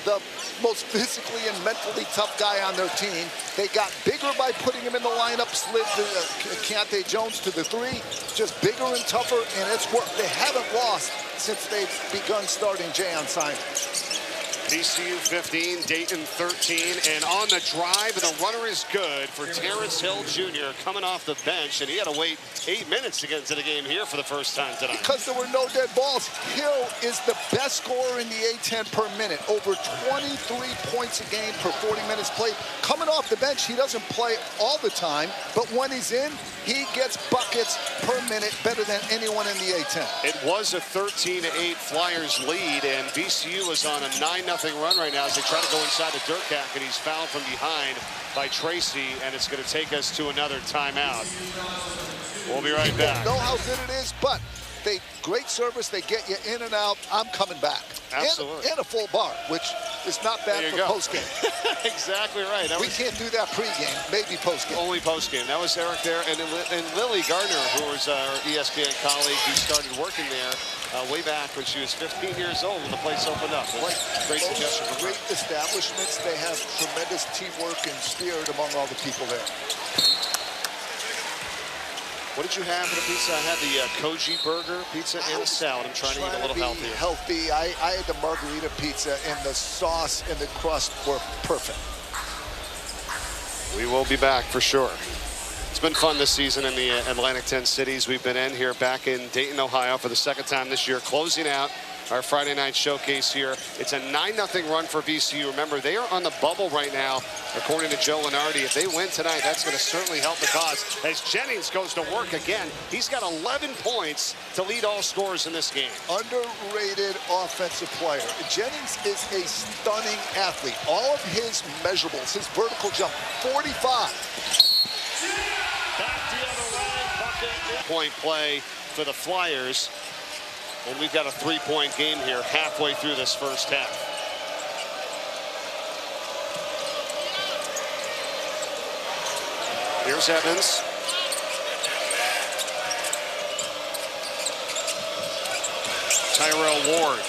the most physically and mentally tough guy on their team. They got bigger by putting him in the lineup, slid Keontae Jones to the 3, just bigger and tougher, and it's worked. They haven't lost since they've begun starting Jay on Simon. VCU 15, Dayton 13, and on the drive, and the runner is good for Terrence Hill Jr. coming off the bench, and he had to wait 8 minutes to get into the game here for the first time tonight. Because there were no dead balls. Hill is the best scorer in the A-10 per minute, over 23 points a game per 40 minutes played. Coming off the bench, he doesn't play all the time, but when he's in, he gets buckets per minute better than anyone in the A-10. It was a 13-8 Flyers lead, and VCU is on a 9-0 run right now as they try to go inside the dirt cack, and he's fouled from behind by Tracy, and it's going to take us to another timeout. We'll be right back. Know how good it is, but great service. They get you in and out. I'm coming back. Absolutely. And a full bar, which is not bad for postgame. Exactly right. We can't do that pregame, maybe postgame. Only postgame. That was Eric there, and Lily Gardner, who was our ESPN colleague, who started working there way back when she was 15 years old when the place opened up. Great suggestion. Great establishments. They have tremendous teamwork and spirit among all the people there. What did you have for the pizza? I had the Koji burger pizza and a salad. I'm trying to eat a little healthier. Healthy. I had the margarita pizza, and the sauce and the crust were perfect. We will be back for sure. It's been fun this season in the Atlantic 10 cities we've been in here back in Dayton, Ohio for the second time this year, closing out our Friday night showcase here. It's a 9-0 run for VCU. Remember, they are on the bubble right now, according to Joe Lenardi. If they win tonight, that's going to certainly help the cause. As Jennings goes to work again, he's got 11 points to lead all scorers in this game. Underrated offensive player. Jennings is a stunning athlete. All of his measurables, his vertical jump, 45. Back the other way, bucket. Point play for the Flyers. And we've got a 3-point game here halfway through this first half. Here's Evans. Tyrell Ward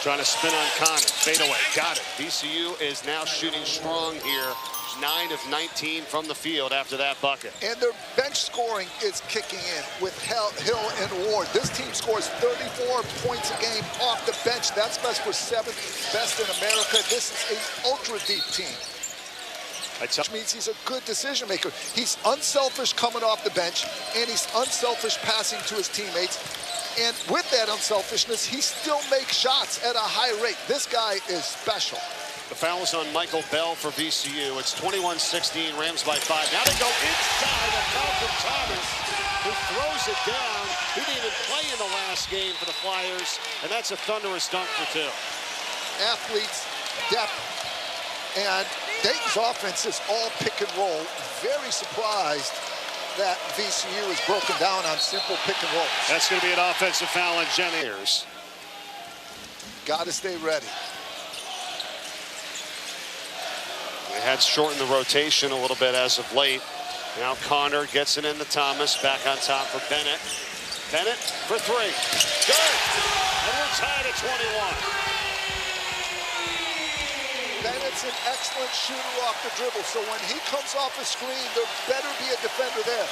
trying to spin on Connor. Fadeaway, got it. VCU is now shooting strong here. 9 of 19 from the field after that bucket. And their bench scoring is kicking in with Hill and Ward. This team scores 34 points a game off the bench. That's best for 7th best in America. This is an ultra-deep team. Which means he's a good decision maker. He's unselfish coming off the bench, and he's unselfish passing to his teammates. And with that unselfishness, he still makes shots at a high rate. This guy is special. The foul is on Michael Bell for VCU. It's 21-16, Rams by 5. Now they go inside of Malcolm Thomas, who throws it down. He didn't even play in the last game for the Flyers, and that's a thunderous dunk for 2. Athletes, depth, and Dayton's offense is all pick and roll. Very surprised that VCU is broken down on simple pick and rolls. That's going to be an offensive foul on Jennings. Got to stay ready. They had shortened the rotation a little bit as of late. Now Connor gets it into Thomas. Back on top for Bennett. Bennett for 3. Good. And we're tied at 21. Bennett's an excellent shooter off the dribble. So when he comes off the screen, there better be a defender there.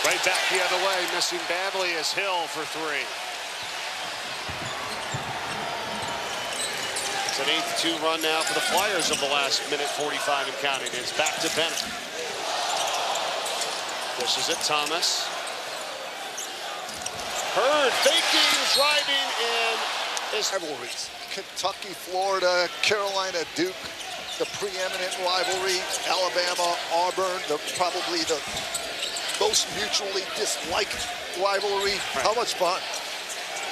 Right back the other way. Missing badly is Hill for 3. It's an 8-2 run now for the Flyers of the last minute 45 and counting. It's back to Bennett. Pushes it, Thomas. Hurd faking, driving, and is rivalries. Kentucky, Florida, Carolina, Duke, the preeminent rivalry. Alabama, Auburn, probably the most mutually disliked rivalry. Right. How much fun?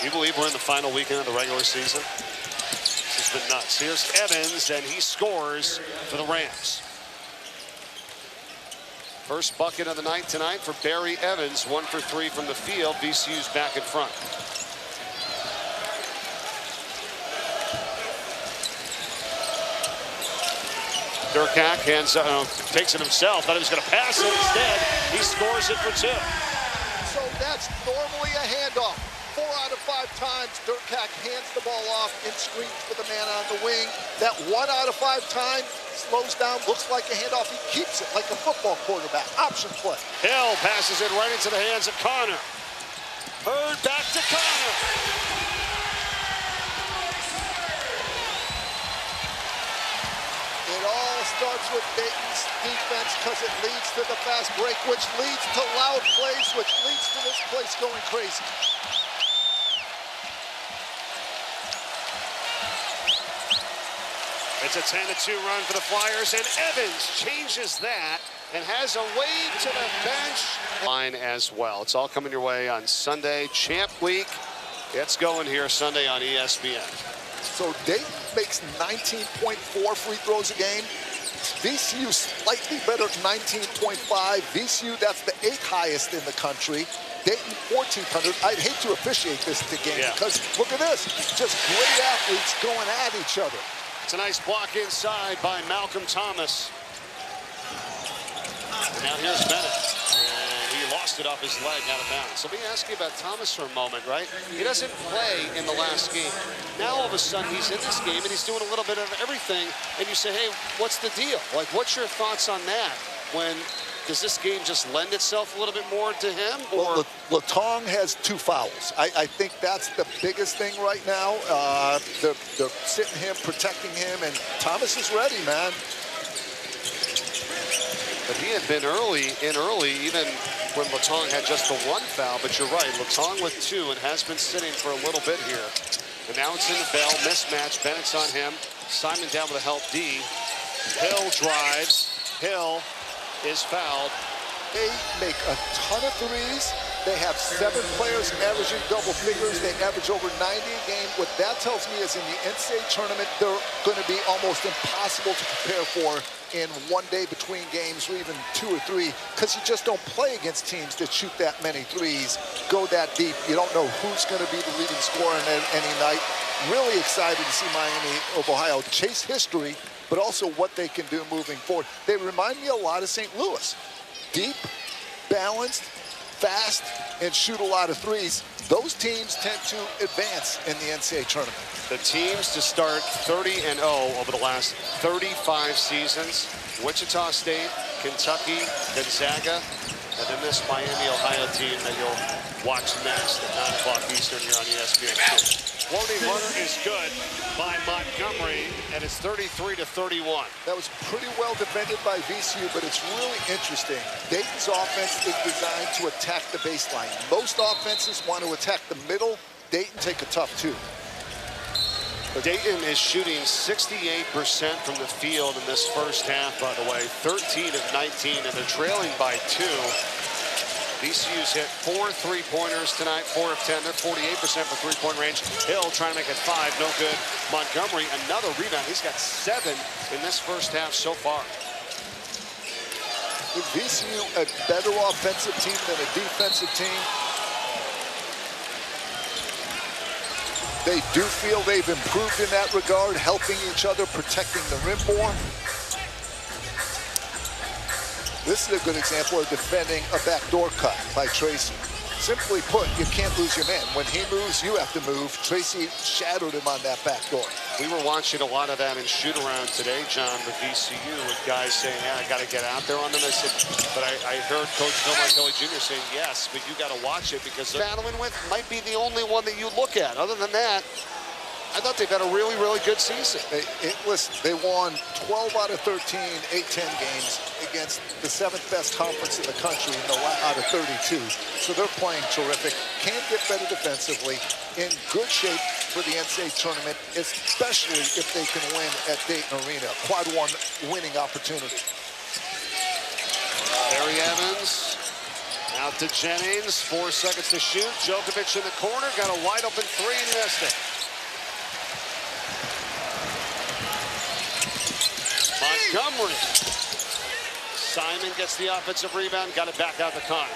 You believe we're in the final weekend of the regular season? This has been nuts. Here's Evans, and he scores for the Rams. First bucket of the night tonight for Barry Evans. 1 for 3 from the field. VCU's back in front. Durkak takes it himself. Thought he was going to pass it. Instead, he scores it for 2. So that's normally a handoff. 4 out of 5 5 times, Durkak hands the ball off and screens for the man on the wing. That 1 out of 5 times slows down, looks like a handoff. He keeps it like a football quarterback. Option play. Hill passes it right into the hands of Connor. Hurd back to Connor. It all starts with Dayton's defense because it leads to the fast break, which leads to loud plays, which leads to this place going crazy. It's a 10-2 run for the Flyers, and Evans changes that and has a wave to the bench. Line as well. It's all coming your way on Sunday. Champ Week gets going here Sunday on ESPN. So Dayton makes 19.4 free throws a game. VCU slightly better at 19.5. VCU, that's the 8th highest in the country. Dayton 1,400. I'd hate to officiate this game because look at this. Just great athletes going at each other. It's a nice block inside by Malcolm Thomas. And now here's Bennett. And he lost it off his leg out of bounds. So let me ask you about Thomas for a moment, right? He doesn't play in the last game. Now all of a sudden he's in this game and he's doing a little bit of everything. And you say, hey, what's the deal? Like, what's your thoughts on that? Does this game just lend itself a little bit more to him? Or? Well, Latong has 2 fouls. I think that's the biggest thing right now. They're sitting him, protecting him, and Thomas is ready, man. But he had been early, even when Latong had just the 1 foul. But you're right, Latong with 2 and has been sitting for a little bit here. And now it's in the Bell, mismatch. Bennett's on him. Simon down with a help D. Hill drives. Hill is fouled. They make a ton of threes. They have 7 players averaging double figures. They average over 90 a game. What that tells me is in the NCAA tournament, they're going to be almost impossible to prepare for in one day between games, or even 2 or 3, because you just don't play against teams that shoot that many threes, go that deep. You don't know who's going to be the leading scorer on any night. Really excited to see Miami of Ohio chase history, but also what they can do moving forward. They remind me a lot of St. Louis. Deep, balanced, fast, and shoot a lot of threes. Those teams tend to advance in the NCAA tournament. The teams to start 30-0 over the last 35 seasons: Wichita State, Kentucky, Gonzaga, and then this Miami, Ohio team that you'll watch next at 9 o'clock Eastern here on ESPN2. Floating runner is good by Montgomery, and it's 33-31. That was pretty well defended by VCU, but it's really interesting. Dayton's offense is designed to attack the baseline. Most offenses want to attack the middle. Dayton take a tough 2. Dayton is shooting 68% from the field in this first half, by the way. 13 of 19, and they're trailing by 2. VCU's hit 4 3-pointers tonight, 4 of 10. They're 48% for 3-point range. Hill trying to make it 5, no good. Montgomery, another rebound. He's got 7 in this first half so far. Is VCU a better offensive team than a defensive team? They do feel they've improved in that regard, helping each other, protecting the rim more. This is a good example of defending a backdoor cut by Tracy. Simply put, you can't lose your man. When he moves, you have to move. Tracy shadowed him on that backdoor. We were watching a lot of that in shoot-around today, John, with VCU, with guys saying, yeah, I got to get out there on them. I said, but I heard Coach Phil Martelli Jr. saying, yes, but you got to watch it because battling with might be the only one that you look at. Other than that, I thought they've had a really, really good season. Listen, they won 12 out of 13 A-10 games against the 7th best conference in the country out of 32. So they're playing terrific. Can get better defensively. In good shape for the NCAA tournament, especially if they can win at Dayton Arena. Quad 1 winning opportunity. Barry Evans out to Jennings. 4 seconds to shoot. Djokovic in the corner. Got a wide open 3 and missed it. Montgomery. Simon gets the offensive rebound, got it back out to Connor.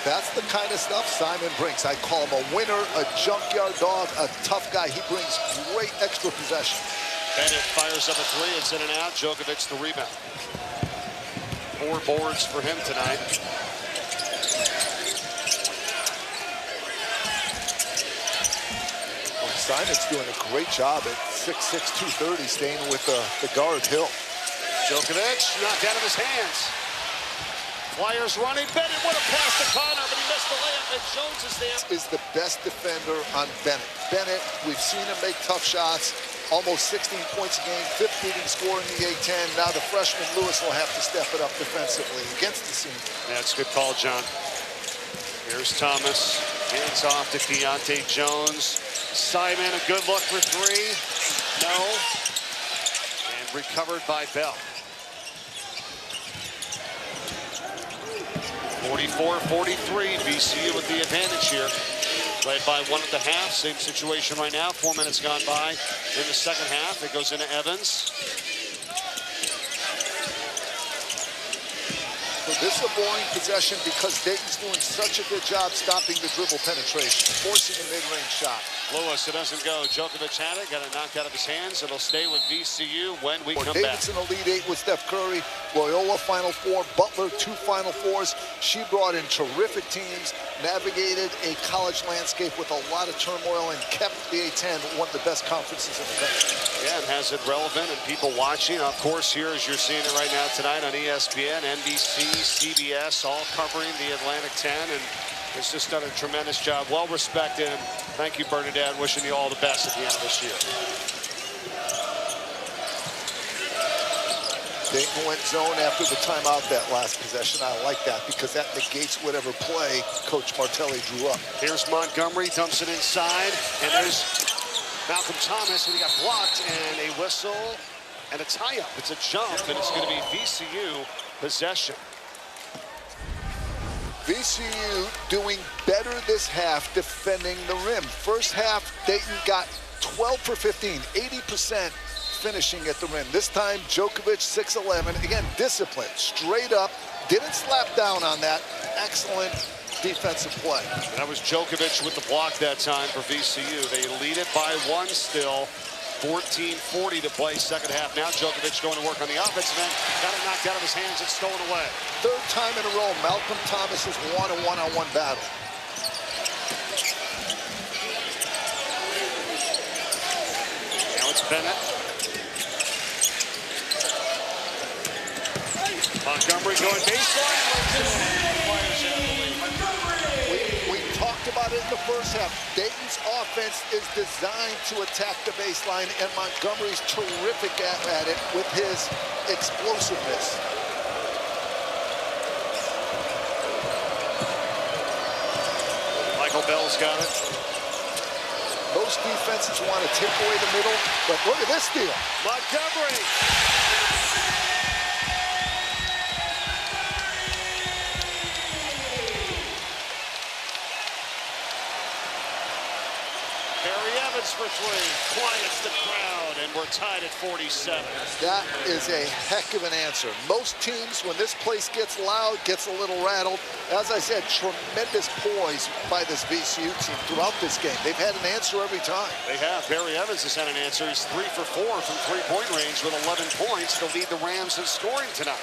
That's the kind of stuff Simon brings. I call him a winner, a junkyard dog, a tough guy. He brings great extra possession. Bennett fires up a 3, it's in and out. Djokovic the rebound. 4 boards for him tonight. Simon's doing a great job at 6'6", 230, staying with the guard, Hill. Djokovic knocked out of his hands. Flyers running. Bennett would have passed to Connor, but he missed the layup, and Jones is there. Is the best defender on Bennett. Bennett, we've seen him make tough shots. Almost 16 points a game, fifth leading scorer in the A-10. Now the freshman Lewis will have to step it up defensively against the seam. Yeah, it's a good call, John. Here's Thomas. Hands off to Keontae Jones. Simon, a good look for three. No. And recovered by Bell. 44-43, VCU with the advantage here. Led by 1 at the half, same situation right now. 4 minutes gone by in the second half. It goes into Evans. So this is a boring possession because Dayton's doing such a good job stopping the dribble penetration, forcing a mid-range shot. Lewis, it doesn't go. Djokovic had it, got it knocked out of his hands. It'll stay with VCU when we come back. Davidson Elite 8 with Steph Curry, Loyola Final Four, Butler 2 Final Fours. She brought in terrific teams, navigated a college landscape with a lot of turmoil, and kept the A-10 one of the best conferences in the country. Yeah, and has it relevant and people watching. Of course, here as you're seeing it right now tonight on ESPN, NBC, CBS, all covering the Atlantic 10, and it's just done a tremendous job. Well respected. Thank you, Bernadette. Wishing you all the best at the end of this year. Dayton went zone after the timeout that last possession. I like that because that negates whatever play Coach Martelli drew up. Here's Montgomery, dumps it inside, and there's Malcolm Thomas, and he got blocked, and a whistle and a tie-up. It's a jump, and it's going to be VCU possession. VCU doing better this half defending the rim. First half, Dayton got 12 for 15, 80% finishing at the rim. This time, Djokovic, 6'11". Again, discipline, straight up, didn't slap down on that. Excellent defensive play. That was Djokovic with the block that time for VCU. They lead it by 1 still. 14:40 to play second half. Now Djokovic going to work on the offensive end. Got it knocked out of his hands and stolen away. Third time in a row, Malcolm Thomas has won a one-on-one battle. Now it's Bennett. Montgomery going baseline. We talked about it in the first half. Dayton's offense is designed to attack the baseline, and Montgomery's terrific at it with his explosiveness. Michael Bell's got it. Most defenses want to take away the middle, but look at this steal. Montgomery. For three, quiets the crowd, and we're tied at 47. That is a heck of an answer. Most teams, when this place gets loud, gets a little rattled. As I said, tremendous poise by this VCU team throughout this game. They've had an answer every time. They have. Barry Evans has had an answer. He's 3 for 4 from three-point range with 11 points to lead the Rams in scoring tonight.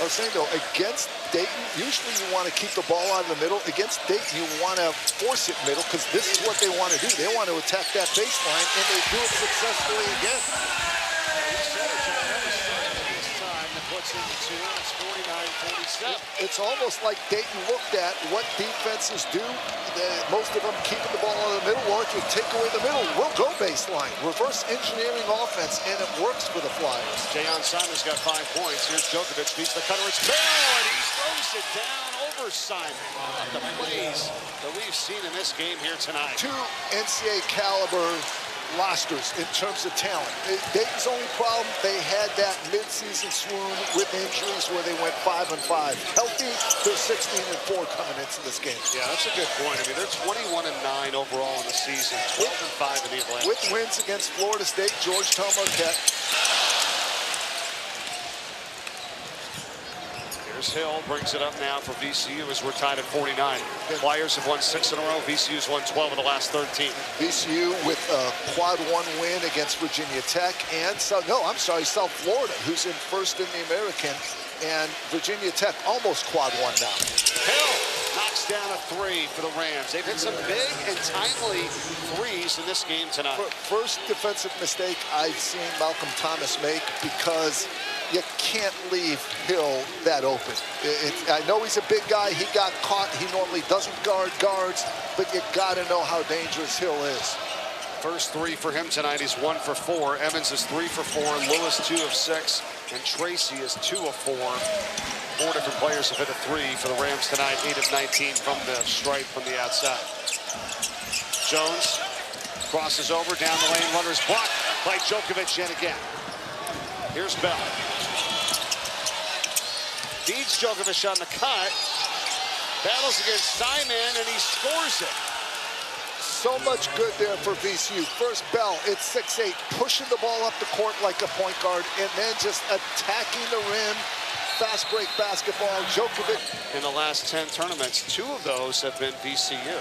I was saying, though, against Dayton, usually you want to keep the ball out of the middle. Against Dayton, you want to force it middle because this is what they want to do. They want to attack that baseline, and they do it successfully again. It's almost like Dayton looked at what defenses do. Most of them keeping the ball out of the middle. Well, if you take away the middle, we'll go baseline. Reverse engineering offense, and it works for the Flyers. Jayon Simon's got 5 points. Here's Djokovic, beats the cutter. It's Bell, and he throws it down over Simon. The plays that we've seen in this game here tonight. 2 NCAA caliber rosters in terms of talent. Dayton's only problem, they had that mid-season swoon with injuries where they went 5-5. Healthy, they're 16-4 coming into this game. Yeah, that's a good point. I mean, they're 21-9 overall in the season, 12-5 in the Atlantic. With wins against Florida State, Georgetown, Marquette. Here's Hill, brings it up now for VCU as we're tied at 49. Flyers have won 6 in a row. VCU's won 12 of the last 13. VCU with a quad 1 win against Virginia Tech and South Florida, who's in first in the American, and Virginia Tech almost quad 1 now. Hill knocks down a three for the Rams. They've hit some big and timely threes in this game tonight. First defensive mistake I've seen Malcolm Thomas make, because you can't leave Hill that open. I know he's a big guy. He got caught. He normally doesn't guard guards, but you got to know how dangerous Hill is. First three for him tonight. He's 1 for 4. Evans is 3 for 4. Lewis 2 of 6. And Tracy is 2 of 4. 4 different players have hit a three for the Rams tonight. 8 of 19 from the stripe from the outside. Jones crosses over down the lane. Runners blocked by Djokovic yet again. Here's Bell. Beats Djokovic on the cut. Battles against Simon, and he scores it. So much good there for VCU. First, Bell, it's 6'8", pushing the ball up the court like a point guard, and then just attacking the rim. Fast break basketball. Djokovic. In the last 10 tournaments, 2 of those have been VCU.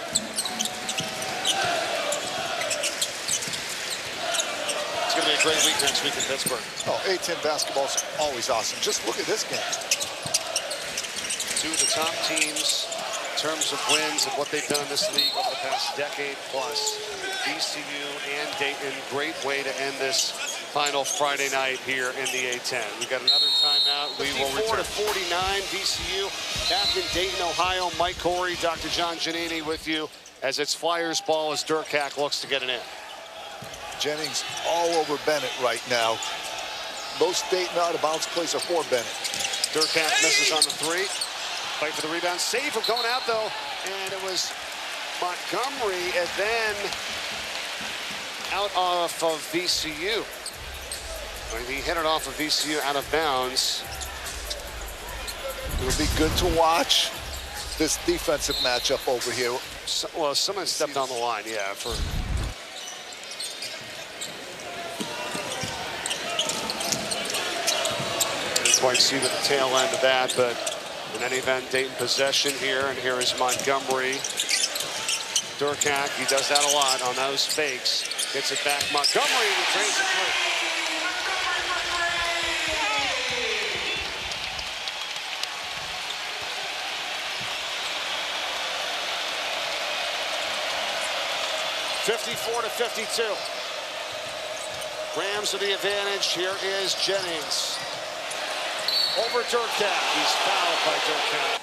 It's going to be a great week next week in Pittsburgh. Oh, A-10 basketball's always awesome. Just look at this game. 2 of the top teams in terms of wins and what they've done in this league over the past decade plus. VCU and Dayton. Great way to end this final Friday night here in the A-10. We got another timeout. We will return to 49. VCU back in Dayton, Ohio. Mike Corey, Dr. John Giannini with you as it's Flyers ball as Durkak looks to get it in. Jennings all over Bennett right now. Most Dayton out-of-bounds plays are for Bennett. Durkak misses on the three. Fight for the rebound. Save from going out, though. And it was Montgomery, and then out off of VCU. When he hit it off of VCU out of bounds. It'll be good to watch this defensive matchup over here. Well, someone stepped on the line, yeah. Didn't quite see the tail end of that, but in any event, Dayton possession here, and here is Montgomery. Durkak, he does that a lot on those fakes. Gets it back, Montgomery, and he drains it through. (54-52). Rams with the advantage. Here is Jennings. Over Durkak. He's fouled by Durkak.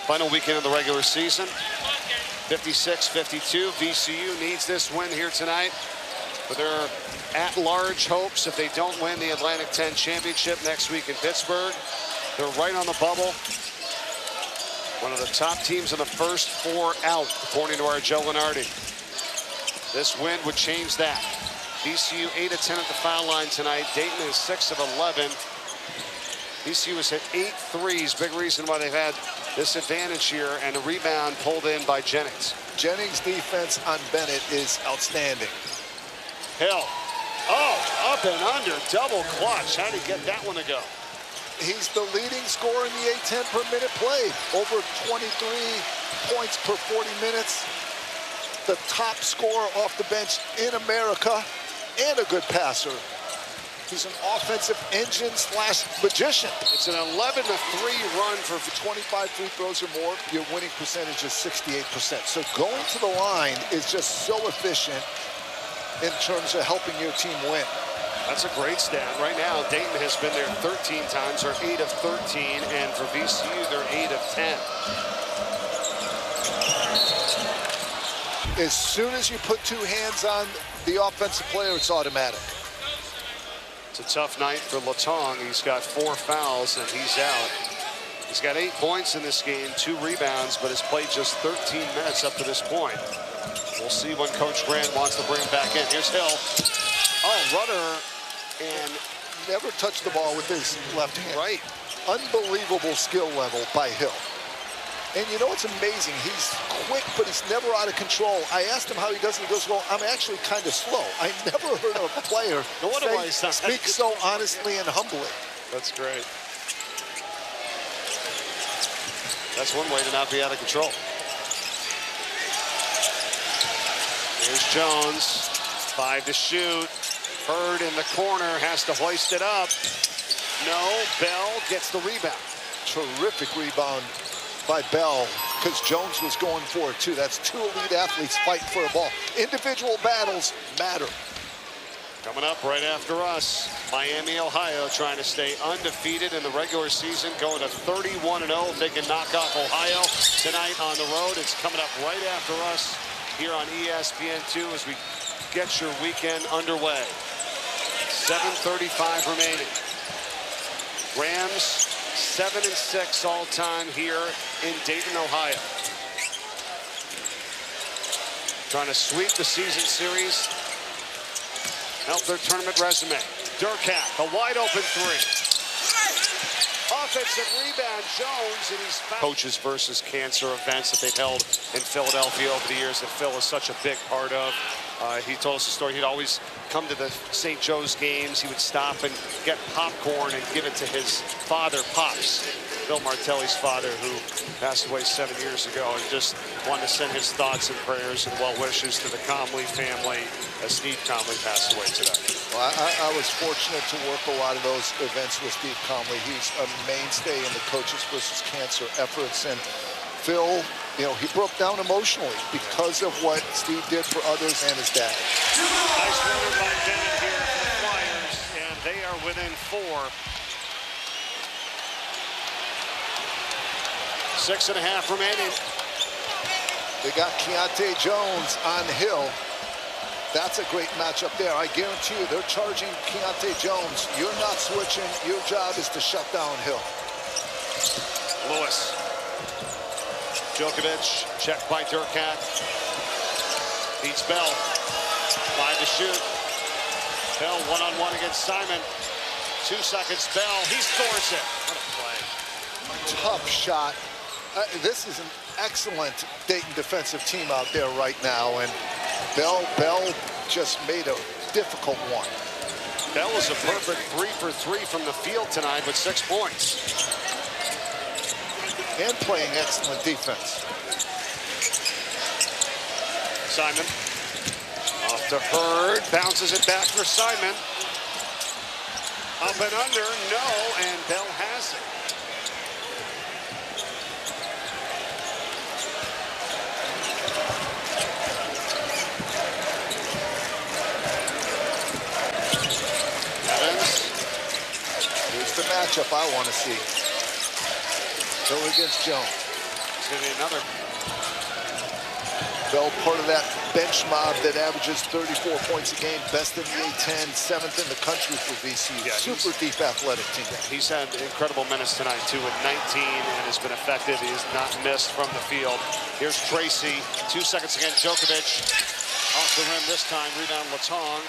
Final weekend of the regular season. 56-52. VCU needs this win here tonight for their at-large hopes if they don't win the Atlantic 10 championship next week in Pittsburgh. They're right on the bubble. One of the top teams in the first 4 out, according to our Joe Lenardi. This win would change that. VCU 8 of 10 at the foul line tonight. Dayton is 6 of 11. VCU has hit 8 threes. Big reason why they've had this advantage here, and a rebound pulled in by Jennings. Jennings' defense on Bennett is outstanding. Hill. Oh, up and under. Double clutch. How did he get that one to go? He's the leading scorer in the A-10 per minute played. Over 23 points per 40 minutes. The top scorer off the bench in America, and a good passer. He's an offensive engine / magician. It's an 11-3 run for 25 free throws or more. Your winning percentage is 68%. So going to the line is just so efficient in terms of helping your team win. That's a great stat. Right now, Dayton has been there 13 times, or 8 of 13, and for VCU, they're 8 of 10. As soon as you put 2 hands on the offensive player, it's automatic. It's a tough night for Latong. He's got 4 fouls, and he's out. He's got 8 points in this game, 2 rebounds, but has played just 13 minutes up to this point. We'll see when Coach Grant wants to bring him back in. Here's Hill. Oh, runner, and never touched the ball with his left hand. Right. Unbelievable skill level by Hill. And you know what's amazing? He's quick, but he's never out of control. I asked him how he does, and he goes, well, I'm actually kind of slow. I never heard of a player speak so honestly and humbly. That's great. That's one way to not be out of control. Here's Jones. 5 to shoot. Bird in the corner, has to hoist it up. No, Bell gets the rebound. Terrific rebound by Bell because Jones was going for it too. That's two elite athletes fighting for a ball. Individual battles matter. Coming up right after us, Miami, Ohio, trying to stay undefeated in the regular season, going to 31-0. If they can knock off Ohio tonight on the road, it's coming up right after us here on ESPN2 as we get your weekend underway. 7:35 remaining. Rams 7-6 all time here in Dayton, Ohio. Trying to sweep the season series. Help their tournament resume. Durkat, a wide open three. Offensive rebound, Jones, and he's fouled. Coaches versus cancer events that they've held in Philadelphia over the years that Phil is such a big part of. He told us a story. He'd always come to the St. Joe's games. He would stop and get popcorn and give it to his father, Pops, Bill Martelli's father, who passed away 7 years ago, and just wanted to send his thoughts and prayers and well wishes to the Comley family as Steve Comley passed away today. Well, I was fortunate to work a lot of those events with Steve Comley. He's a mainstay in the Coaches versus Cancer efforts, and Phil, you know, he broke down emotionally because of what Steve did for others and his dad. Nice runner by Bennett here for the Flyers, and they are within 4. 6.5 remaining. They got Keontae Jones on Hill. That's a great matchup there. I guarantee you they're charging Keontae Jones. You're not switching. Your job is to shut down Hill. Lewis. Djokovic, checked by Durkat. Beats Bell. 5 to shoot. Bell one-on-one against Simon. 2 seconds, Bell. He scores it. What a play. Tough shot. This is an excellent Dayton defensive team out there right now, and Bell just made a difficult one. Bell was a perfect 3 for 3 from the field tonight with 6 points. And playing excellent defense. Simon. Off to Hurd. Bounces it back for Simon. Up and under. No. And Bell has it. Evans. Here's the matchup I want to see. Hill against Jones. It's going to be another. Bell, part of that bench mob that averages 34 points a game, best in the A10, 7th in the country for VCU. Yeah, super deep athletic team. He's had incredible minutes tonight, too, with 19, and has been effective. He has not missed from the field. Here's Tracy. 2 seconds against Djokovic. Off the rim this time. Rebound, Latong.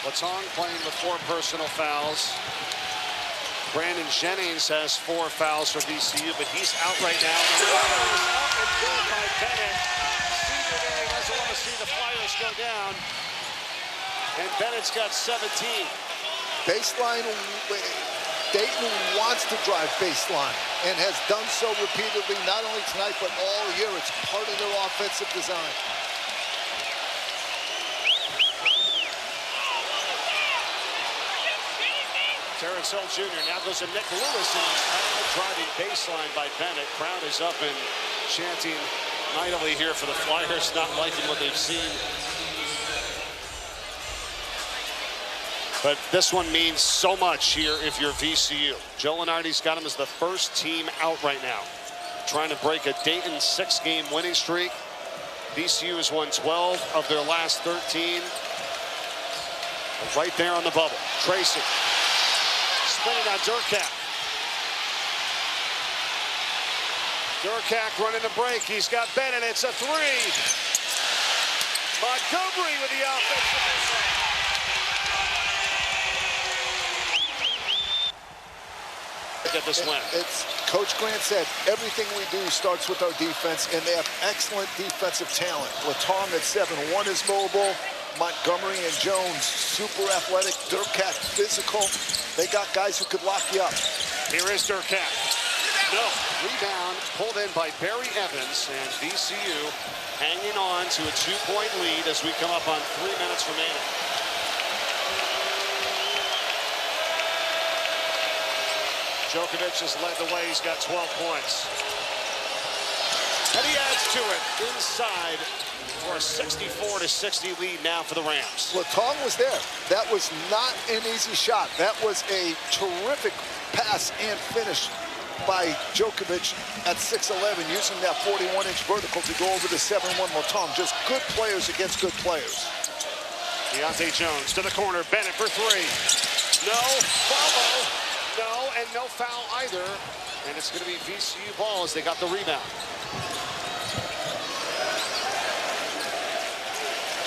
Latong playing with 4 personal fouls. Brandon Jennings has 4 fouls for VCU, but he's out right now. The Flyers up and good by Bennett. Senior day doesn't want to see the Flyers go down. And Bennett's got 17. Baseline, Dayton wants to drive baseline and has done so repeatedly, not only tonight, but all year. It's part of their offensive design. Terrence Hill Jr. now goes to Nick Lewis, and driving baseline by Bennett. Crowd is up and chanting mightily here for the Flyers, not liking what they've seen. But this one means so much here if you're VCU. Joe Lenardi's got him as the first team out right now, trying to break a Dayton 6-game winning streak. VCU has won 12 of their last 13. Right there on the bubble. Tracy. Spinning on Durkat. Durkat running the break. He's got Bennett. It's a 3. Montgomery with the offensive rebound. Get this win. It's Coach Grant said everything we do starts with our defense, and they have excellent defensive talent. Latong at 7-1 is mobile. Montgomery and Jones, super athletic. Durkat, physical. They got guys who could lock you up. Here is Durkat. No. Rebound pulled in by Barry Evans, and VCU hanging on to a 2-point lead as we come up on 3 minutes remaining. Djokovic has led the way. He's got 12 points. And he adds to it inside for a 64-60 lead now for the Rams. Latong was there. That was not an easy shot. That was a terrific pass and finish by Djokovic at 6'11", using that 41-inch vertical to go over the 7-1 Latong. Just good players against good players. Deontay Jones to the corner. Bennett for three. No. Follow. No, and no foul either. And it's going to be VCU ball as they got the rebound.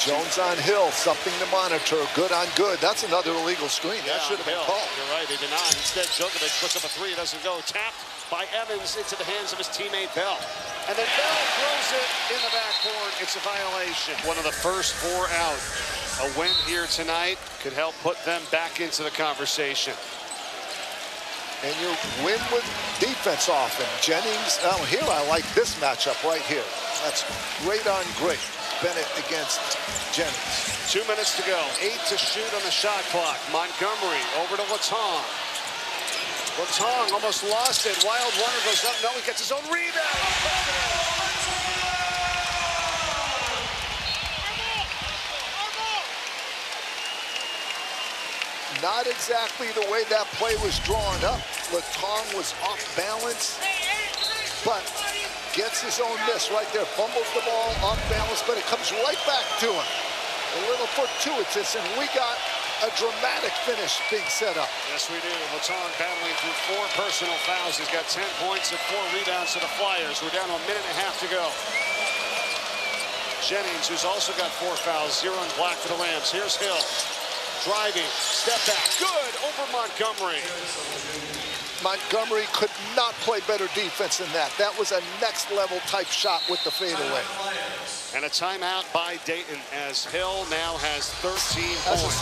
Jones on Hill, something to monitor. Good on good. That's another illegal screen. That should have been called. You're right, they did not. Instead, Djokovic puts up a three. It doesn't go. Tapped by Evans into the hands of his teammate Bell. And then Bell throws it in the backcourt. It's a violation. One of the first four out. A win here tonight could help put them back into the conversation. And you win with defense often. Jennings, here I like this matchup right here. That's great on great. Bennett against Jennings. 2 minutes to go. 8 to shoot on the shot clock. Montgomery over to Latong. Latong almost lost it. Wild Runner goes up. No, he gets his own rebound. Not exactly the way that play was drawn up. Latong was off balance, but gets his own miss right there. Fumbles the ball, off balance, but it comes right back to him. A little fortuitous, and we got a dramatic finish being set up. Yes, we do. Latong battling through 4 personal fouls. He's got 10 points and 4 rebounds to the Flyers. We're down to a minute and a half to go. Jennings, who's also got 4 fouls, 0 and black for the Rams. Here's Hill. Driving, step back, good, over Montgomery. Montgomery could not play better defense than that. That was a next level type shot with the fadeaway. And a timeout by Dayton as Hill now has 13 points.